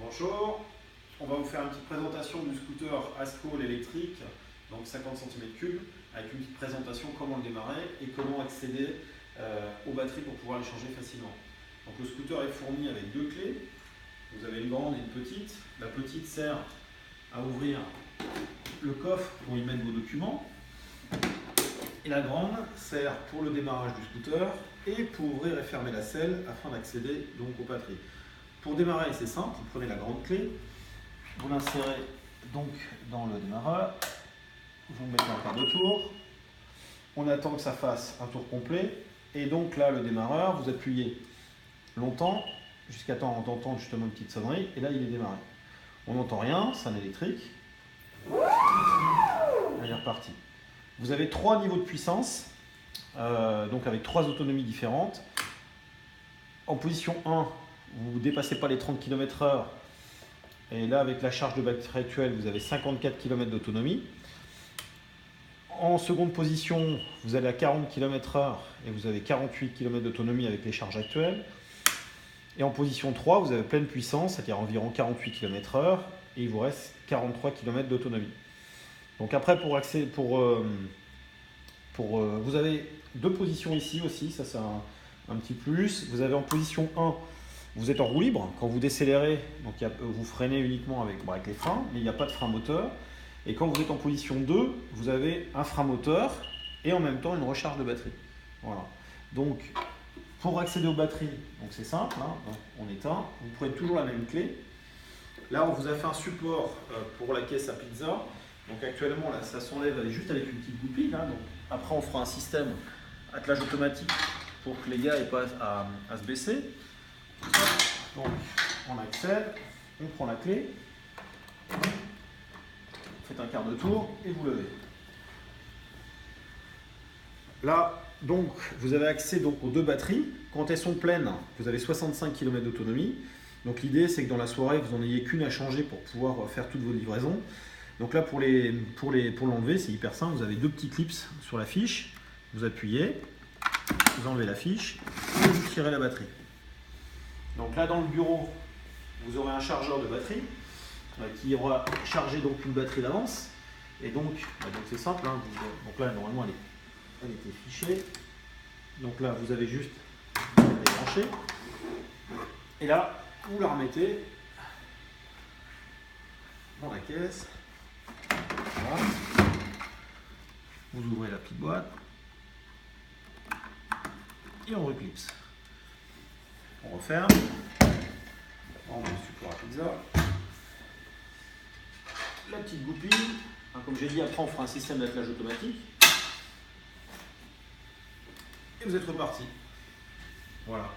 Bonjour, on va vous faire une petite présentation du scooter Ascol électrique, donc 50 cm3, avec une petite présentation comment le démarrer et comment accéder aux batteries pour pouvoir les changer facilement. Donc le scooter est fourni avec deux clés, vous avez une grande et une petite. La petite sert à ouvrir le coffre pour y mettre vos documents et la grande sert pour le démarrage du scooter et pour ouvrir et fermer la selle afin d'accéder donc aux batteries. Pour démarrer, c'est simple, vous prenez la grande clé, vous l'insérez donc dans le démarreur, vous mettez un quart de tour, on attend que ça fasse un tour complet, et donc là, le démarreur, vous appuyez longtemps, jusqu'à temps d'entendre justement une petite sonnerie, et là, il est démarré. On n'entend rien, c'est un électrique. Il est reparti. Vous avez trois niveaux de puissance, donc avec trois autonomies différentes. En position 1, vous ne dépassez pas les 30 km/h. Et là, avec la charge de batterie actuelle, vous avez 54 km d'autonomie. En seconde position, vous allez à 40 km/h et vous avez 48 km d'autonomie avec les charges actuelles. Et en position 3, vous avez pleine puissance, c'est-à-dire environ 48 km/h, et il vous reste 43 km d'autonomie. Donc après, vous avez deux positions ici aussi, ça c'est un petit plus. Vous avez en position 1, vous êtes en roue libre. Quand vous décélérez, donc vous freinez uniquement avec les freins, mais il n'y a pas de frein moteur. Et quand vous êtes en position 2, vous avez un frein moteur et en même temps une recharge de batterie. Voilà. Donc, pour accéder aux batteries, c'est simple, hein, on éteint, vous prenez toujours la même clé. Là, on vous a fait un support pour la caisse à pizza. Donc actuellement, là, ça s'enlève juste avec une petite goupille. Là. Donc, après, on fera un système attelage automatique pour que les gars aient pas à se baisser. Donc, on accède, on prend la clé, faites un quart de tour et vous levez. Là, donc, vous avez accès donc, aux deux batteries. Quand elles sont pleines, vous avez 65 km d'autonomie. Donc, l'idée, c'est que dans la soirée, vous n'en ayez qu'une à changer pour pouvoir faire toutes vos livraisons. Donc là, pour l'enlever, c'est hyper simple. Vous avez deux petits clips sur la fiche. Vous appuyez, vous enlevez la fiche et vous tirez la batterie. Donc là, dans le bureau, vous aurez un chargeur de batterie qui aura chargé donc une batterie d'avance. Et donc c'est simple. Hein, donc là, normalement, elle était fichée. Donc là, vous avez juste à la débrancher. Et là, vous la remettez dans la caisse. Voilà. Vous ouvrez la petite boîte et on reclipse. On referme. On met le support à pizza. La petite goupille. Comme j'ai dit, après on fera un système d'attelage automatique. Et vous êtes reparti. Voilà.